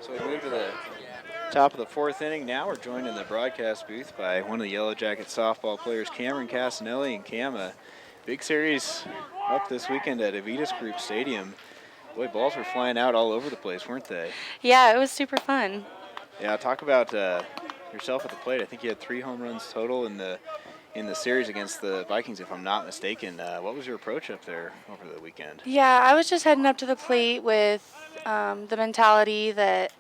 So we move to the top of the fourth inning. Now we're joined in the broadcast booth by one of the Yellowjackets softball players, Cameron Cassinelli. And Cam, a big series up this weekend at Avitas Group Stadium. Boy, balls were flying out all over the place, weren't they? Yeah, it was super fun. Yeah, talk about yourself at the plate. I think you had 3 home runs total in the series against the Vikings, if I'm not mistaken. What was your approach up there over the weekend? Yeah, I was just heading up to the plate with the mentality that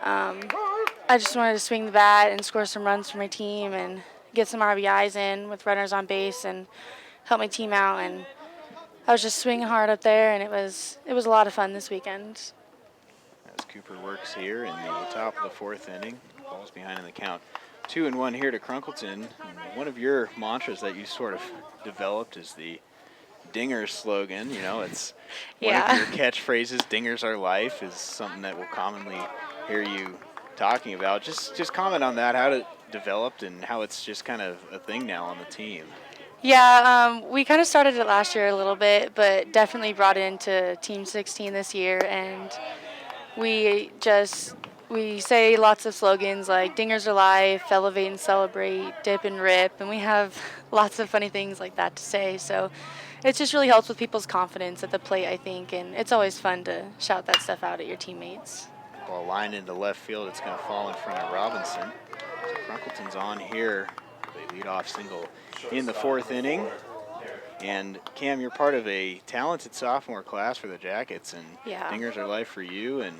I just wanted to swing the bat and score some runs for my team and get some RBIs in with runners on base and help my team out. And I was just swinging hard up there, and it was a lot of fun this weekend. As Cooper works here in the top of the fourth inning, ball's behind in the count. 2-1 here to Crunkleton. And one of your mantras that you sort of developed is the Dingers slogan. You know, it's one of your catchphrases. Dingers are life is something that we'll commonly hear you talking about. Just comment on that, how it developed and how it's just kind of a thing now on the team. Yeah, we kind of started it last year a little bit, but definitely brought it into Team 16 this year, and we say lots of slogans like Dingers are life, elevate and celebrate, dip and rip, and we have lots of funny things like that to say. So it just really helps with people's confidence at the plate, I think, and it's always fun to shout that stuff out at your teammates. Ball lined into left field. It's going to fall in front of Robinson. So Crunkleton's on here. They lead off single in the fourth inning. And Cam, you're part of a talented sophomore class for the Jackets, and Dingers are life for you and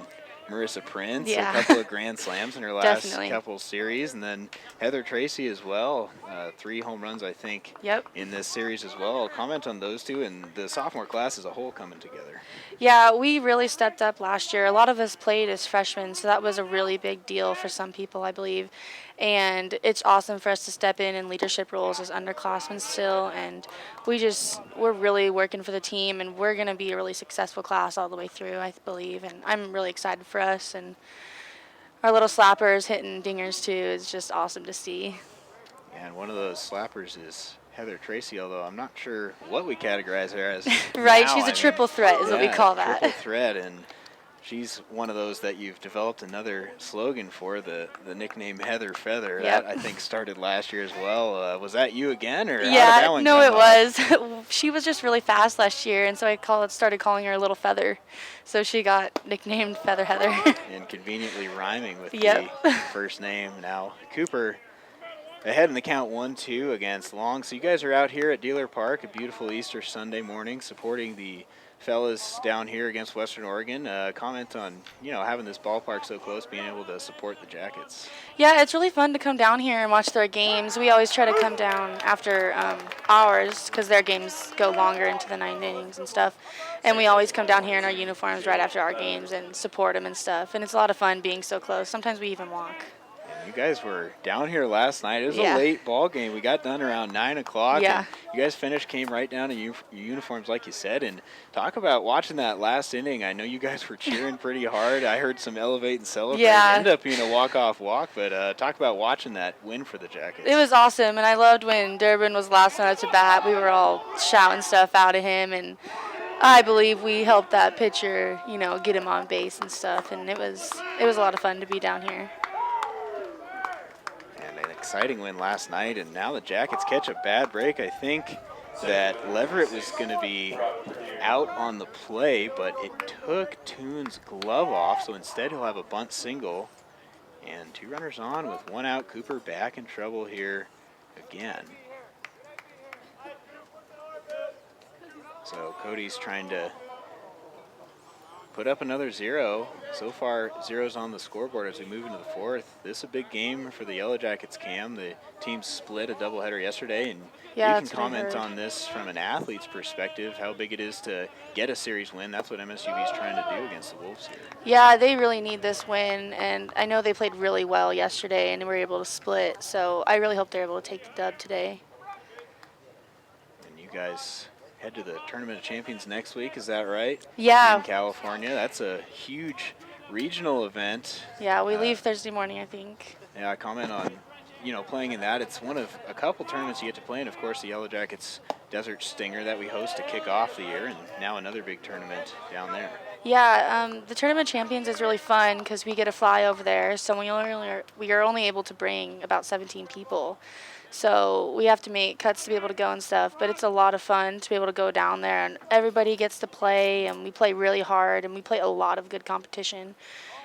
Marissa Prince, a couple of grand slams in her last couple series, and then Heather Tracy as well, 3 home runs, I think, in this series as well. Comment on those two and the sophomore class as a whole coming together. Yeah, we really stepped up last year. A lot of us played as freshmen, so that was a really big deal for some people, I believe. And it's awesome for us to step in leadership roles as underclassmen still, and we're really working for the team, and we're going to be a really successful class all the way through, I believe, and I'm really excited for us, and our little slappers hitting dingers too is just awesome to see. And one of those slappers is Heather Tracy, although I'm not sure what we categorize her as. Right, she's a triple threat is what we call that. Triple threat, and she's one of those that you've developed another slogan for, the nickname Heather Feather. That, I think, started last year as well. Was that you again, or how did that one come it was. She was just really fast last year, and so I started calling her Little Feather. So she got nicknamed Feather Heather. And conveniently rhyming with the first name. Now, Cooper ahead in the count 1-2 against Long. So you guys are out here at Dehler Park, a beautiful Easter Sunday morning, supporting the fellas down here against Western Oregon. Comment on, having this ballpark so close, being able to support the Jackets. Yeah, it's really fun to come down here and watch their games. We always try to come down after ours because their games go longer into the 9 innings and stuff. And we always come down here in our uniforms right after our games and support them and stuff. And it's a lot of fun being so close. Sometimes we even walk. You guys were down here last night. It was a late ball game. We got done around 9 o'clock. And you guys came right down to your uniforms, like you said. And talk about watching that last inning. I know you guys were cheering pretty hard. I heard some elevate and celebrate. It ended up being a walk-off walk. But talk about watching that win for the Jackets. It was awesome. And I loved when Durbin was last one out to bat. We were all shouting stuff out at him. And I believe we helped that pitcher, get him on base and stuff. And it was a lot of fun to be down here. Exciting win last night, and now the Jackets catch a bad break. I think that Leverett was going to be out on the play, but it took Toon's glove off, so instead he'll have a bunt single. And 2 runners on with 1 out. Cooper back in trouble here again. So Cody's trying to put up another 0. So far, 0's on the scoreboard as we move into the fourth. This is a big game for the Yellowjackets, Cam. The team split a doubleheader yesterday, and you can comment on this from an athlete's perspective, how big it is to get a series win. That's what MSUB is trying to do against the Wolves here. Yeah, they really need this win, and I know they played really well yesterday and were able to split, so I really hope they're able to take the dub today. And you guys head to the Tournament of Champions next week, is that right? Yeah. In California. That's a huge regional event. Yeah, we leave Thursday morning, I think. Yeah, comment on playing in that. It's one of a couple tournaments you get to play in. Of course, the Yellowjackets Desert Stinger that we host to kick off the year, and now another big tournament down there. Yeah, the Tournament Champions is really fun because we get to fly over there. So we are only able to bring about 17 people. So we have to make cuts to be able to go and stuff. But it's a lot of fun to be able to go down there, and everybody gets to play, and we play really hard, and we play a lot of good competition.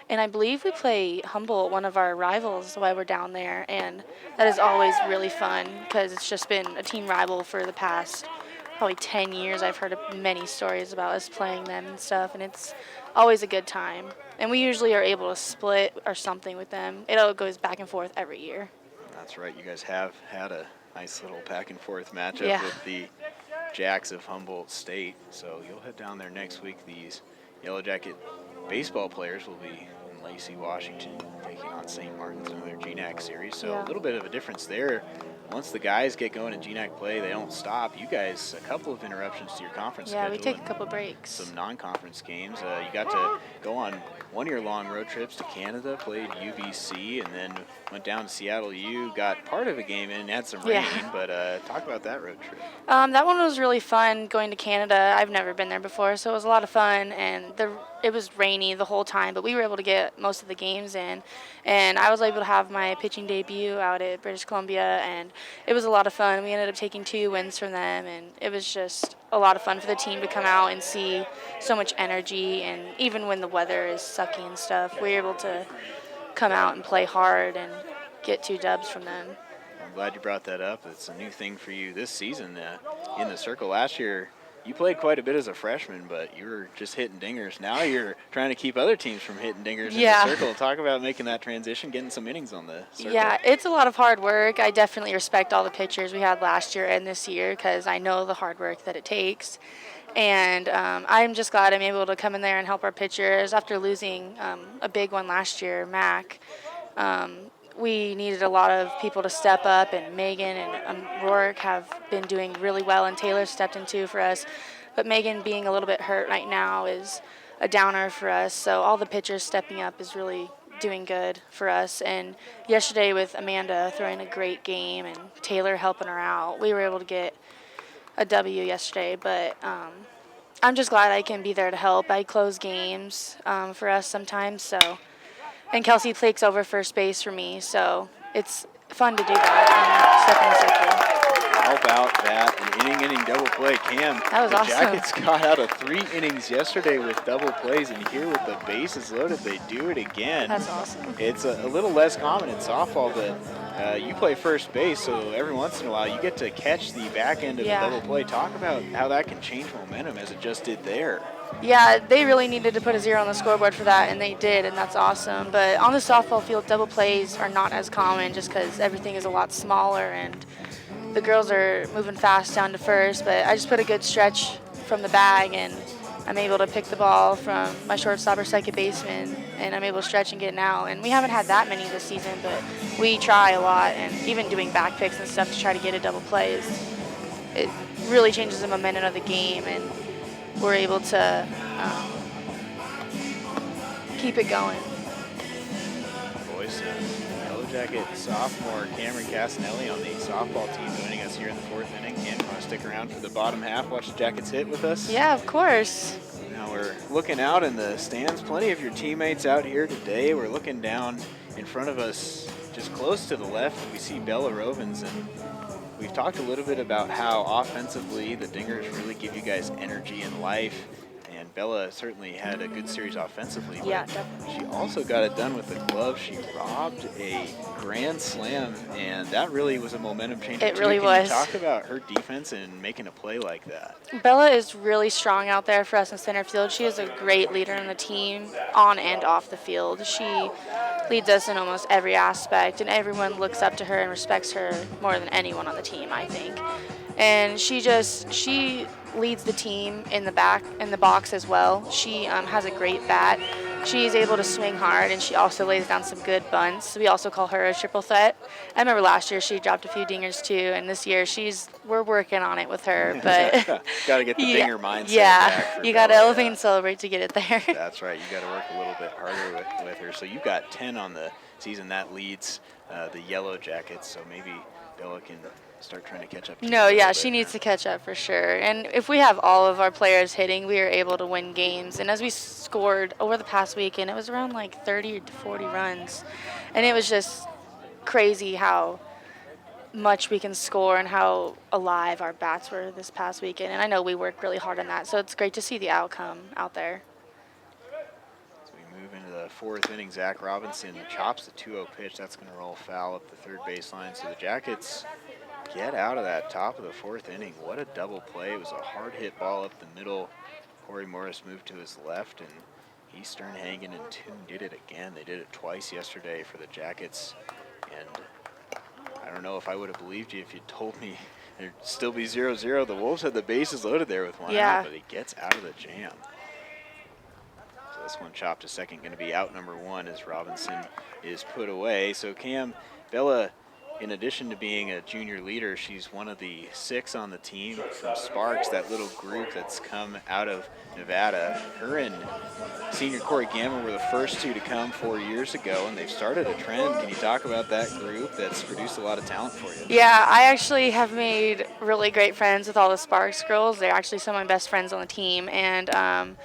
And I believe we play Humboldt, one of our rivals, while we're down there. And that is always really fun because it's just been a team rival for the past probably 10 years. I've heard of many stories about us playing them and stuff, and it's always a good time. And we usually are able to split or something with them. It all goes back and forth every year. That's right. You guys have had a nice little back and forth matchup with the Jacks of Humboldt State. So you'll head down there next week. These Yellowjacket baseball players will be in Lacey, Washington, taking on St. Martin's in their GNAC series. So a little bit of a difference there. Once the guys get going in GNAC play, they don't stop. You guys, a couple of interruptions to your conference schedule. Yeah, we take a couple breaks. Some non-conference games. You got to go on one-year-long road trips to Canada, played UBC, and then went down to Seattle U, got part of a game in, had some rain, but talk about that road trip. That one was really fun, going to Canada. I've never been there before, so it was a lot of fun, and it was rainy the whole time, but we were able to get most of the games in, and I was able to have my pitching debut out at British Columbia, and it was a lot of fun. We ended up taking 2 wins from them, and it was just a lot of fun for the team to come out and see so much energy, and even when the weather is sucky and stuff, we were able to come out and play hard and get 2 dubs from them. I'm glad you brought that up. It's a new thing for you this season in the circle. Last year, you played quite a bit as a freshman, but you were just hitting dingers. Now you're trying to keep other teams from hitting dingers in the circle. Talk about making that transition, getting some innings on the circle. Yeah, it's a lot of hard work. I definitely respect all the pitchers we had last year and this year because I know the hard work that it takes. And I'm just glad I'm able to come in there and help our pitchers. After losing a big one last year, Mac, we needed a lot of people to step up, and Megan and Rourke have been doing really well, and Taylor stepped in too for us. But Megan being a little bit hurt right now is a downer for us, so all the pitchers stepping up is really doing good for us. And yesterday with Amanda throwing a great game and Taylor helping her out, we were able to get a W yesterday, but I'm just glad I can be there to help. I close games for us sometimes, so. And Kelsey takes over first base for me, so it's fun to do that and step in the circle. How about that? An inning double play. Cam, that was awesome. Jackets got out of 3 innings yesterday with double plays, and here with the bases loaded, they do it again. That's awesome. It's a little less common in softball, but you play first base, so every once in a while you get to catch the back end of the double play. Talk about how that can change momentum as it just did there. Yeah, they really needed to put a 0 on the scoreboard for that, and they did, and that's awesome. But on the softball field, double plays are not as common just because everything is a lot smaller, and the girls are moving fast down to first. But I just put a good stretch from the bag, and I'm able to pick the ball from my shortstop or second baseman, and I'm able to stretch and get an out. And we haven't had that many this season, but we try a lot, and even doing back picks and stuff to try to get a double play it really changes the momentum of the game, and we're able to keep it going. Voice of Yellowjacket sophomore Cameron Cassinelli on the softball team joining us here in the 4th inning. Cam, you want to stick around for the bottom half, watch the Jackets hit with us? Yeah, of course. Now we're looking out in the stands. Plenty of your teammates out here today. We're looking down in front of us, just close to the left. We see Bella Rovens, and we've talked a little bit about how offensively the Dingers really give you guys energy and life. And Bella certainly had a good series offensively. Yeah, definitely. She also got it done with the glove. She robbed a grand slam, and that really was a momentum changer. It really was. Can you talk about her defense and making a play like that? Bella is really strong out there for us in center field. She is a great leader in the team, on and off the field. She leads us in almost every aspect, and everyone looks up to her and respects her more than anyone on the team, I think. And she leads the team in the box as well. She has a great bat. She's able to swing hard, and she also lays down some good bunts. We also call her a triple threat. I remember last year she dropped a few dingers too, and this year we're working on it with her. But got to get the dinger mindset. Yeah, back you got to elevate and celebrate to get it there. That's right. You got to work a little bit harder with her. So you got 10 on the season that leads the Yellowjackets. So maybe Bella can start trying to catch up to you No, a little yeah, bit she needs to there. catch up for sure. And if we have all of our players hitting, we are able to win games. And as we scored over the past weekend, it was around like 30 to 40 runs. And it was just crazy how much we can score and how alive our bats were this past weekend. And I know we worked really hard on that, so it's great to see the outcome out there. So we move into the fourth inning. Zach Robinson chops the 2-0 pitch. That's going to roll foul up the third baseline. So the Jackets get out of that top of the fourth inning. What a double play. It was a hard hit ball up the middle. Corey Morris moved to his left, and he's Sternhagen and Toon did it again. They did it twice yesterday for the Jackets. And I don't know if I would have believed you if you told me there'd still be 0-0. The Wolves had the bases loaded there with one out, but he gets out of the jam. So this one chopped to second, going to be out number one as Robinson is put away. So Cam, Bella, in addition to being a junior leader, she's one of the 6 on the team from Sparks, that little group that's come out of Nevada. Her and senior Corey Gammon were the first 2 to come 4 years ago, and they've started a trend. Can you talk about that group that's produced a lot of talent for you? Yeah, I actually have made really great friends with all the Sparks girls. They're actually some of my best friends on the team, and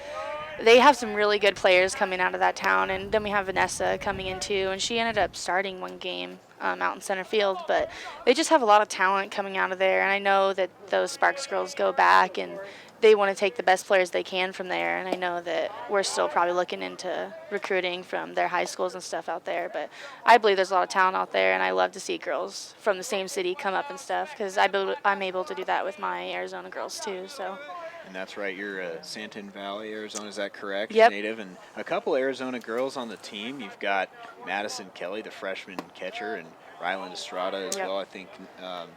they have some really good players coming out of that town. And then we have Vanessa coming in too, and she ended up starting one game out in center field. But they just have a lot of talent coming out of there, and I know that those Sparks girls go back and they want to take the best players they can from there. And I know that we're still probably looking into recruiting from their high schools and stuff out there. But I believe there's a lot of talent out there, and I love to see girls from the same city come up and stuff because I'm able to do that with my Arizona girls too. So. And that's right, you're Santan Valley, Arizona, is that correct? Yep. Native, and a couple Arizona girls on the team. You've got Madison Kelly, the freshman catcher, and Ryland Estrada as well. I think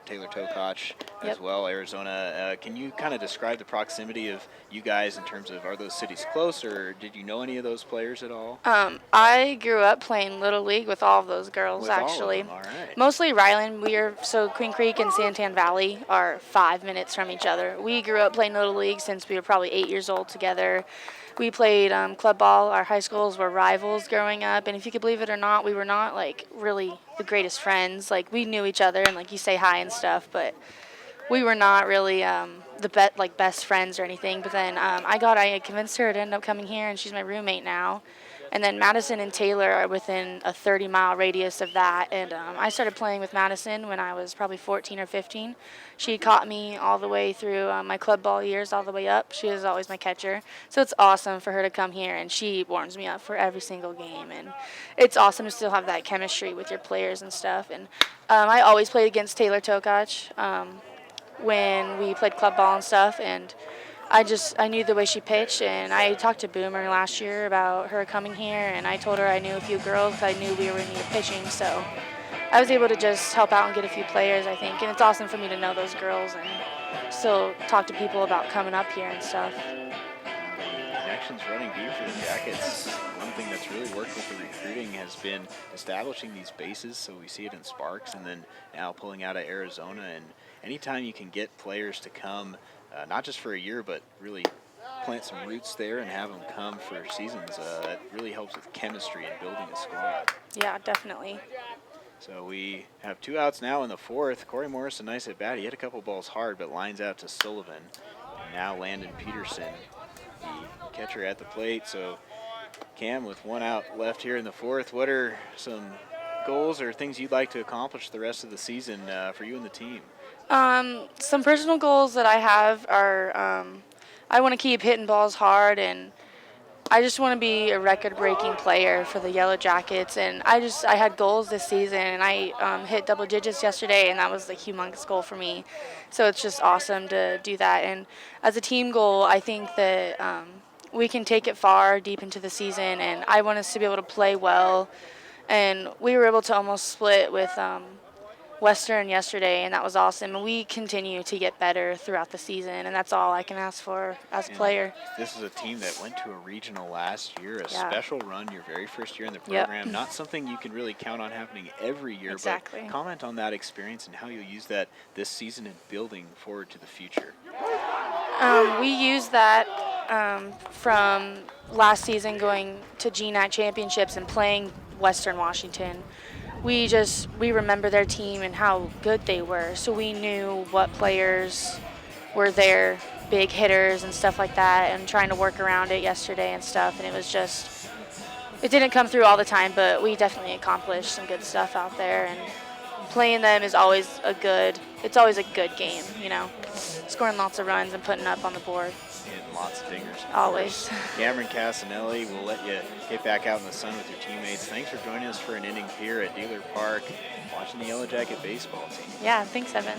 Taylor Tokach as well, Arizona. Can you kind of describe the proximity of you guys in terms of, are those cities close, or did you know any of those players at all? I grew up playing Little League with all of those girls, with actually. All of them. All right. Mostly Ryland. So Queen Creek and Santan Valley are 5 minutes from each other. We grew up playing Little League since we were probably 8 years old together. We played club ball. Our high schools were rivals growing up, and if you could believe it or not, we were not like really the greatest friends. Like we knew each other and like you say hi and stuff, but we were not really the best friends or anything. But then I convinced her to end up coming here, and she's my roommate now. And then Madison and Taylor are within a 30-mile radius of that. And I started playing with Madison when I was probably 14 or 15. She caught me all the way through my club ball years, all the way up. She was always my catcher. So it's awesome for her to come here, and she warms me up for every single game. And it's awesome to still have that chemistry with your players and stuff. And I always played against Taylor Tokach when we played club ball and stuff. And I knew the way she pitched, and I talked to Boomer last year about her coming here, and I told her I knew a few girls because I knew we were in need of pitching, so I was able to just help out and get a few players, I think, and it's awesome for me to know those girls and still talk to people about coming up here and stuff. Connections running deep for the Jackets. One thing that's really worked with the recruiting has been establishing these bases, so we see it in Sparks, and then now pulling out of Arizona, and anytime you can get players to come not just for a year, but really plant some roots there and have them come for seasons. It really helps with chemistry and building a squad. Yeah, definitely. So we have 2 outs now in the fourth. Corey Morris, a nice at bat. He hit a couple balls hard, but lines out to Sullivan. And now Landon Peterson, the catcher at the plate. So Cam, with 1 out left here in the fourth, what are some goals or things you'd like to accomplish the rest of the season for you and the team? Some personal goals that I have are I want to keep hitting balls hard, and I just want to be a record-breaking player for the Yellowjackets. And I had goals this season, and I hit double digits yesterday, and that was a humongous goal for me. So it's just awesome to do that. And as a team goal, I think that we can take it far deep into the season, and I want us to be able to play well. And we were able to almost split with Western yesterday, and that was awesome. And we continue to get better throughout the season, and that's all I can ask for as a player. This is a team that went to a regional last year, a special run your very first year in the program. Not something you can really count on happening every year, but comment on that experience and how you'll use that this season in building forward to the future. We used that from last season going to GNAC championships and playing Western Washington. We remember their team and how good they were, so we knew what players were their big hitters and stuff like that, and trying to work around it yesterday and stuff. And it didn't come through all the time, but we definitely accomplished some good stuff out there. And playing them is always it's always a good game, scoring lots of runs and putting up on the board. Hitting lots of dingers. Always. Cameron Cassinelli, we'll let you get back out in the sun with your teammates. Thanks for joining us for an inning here at Dehler Park, watching the Yellowjacket baseball team. Yeah, thanks, Evan.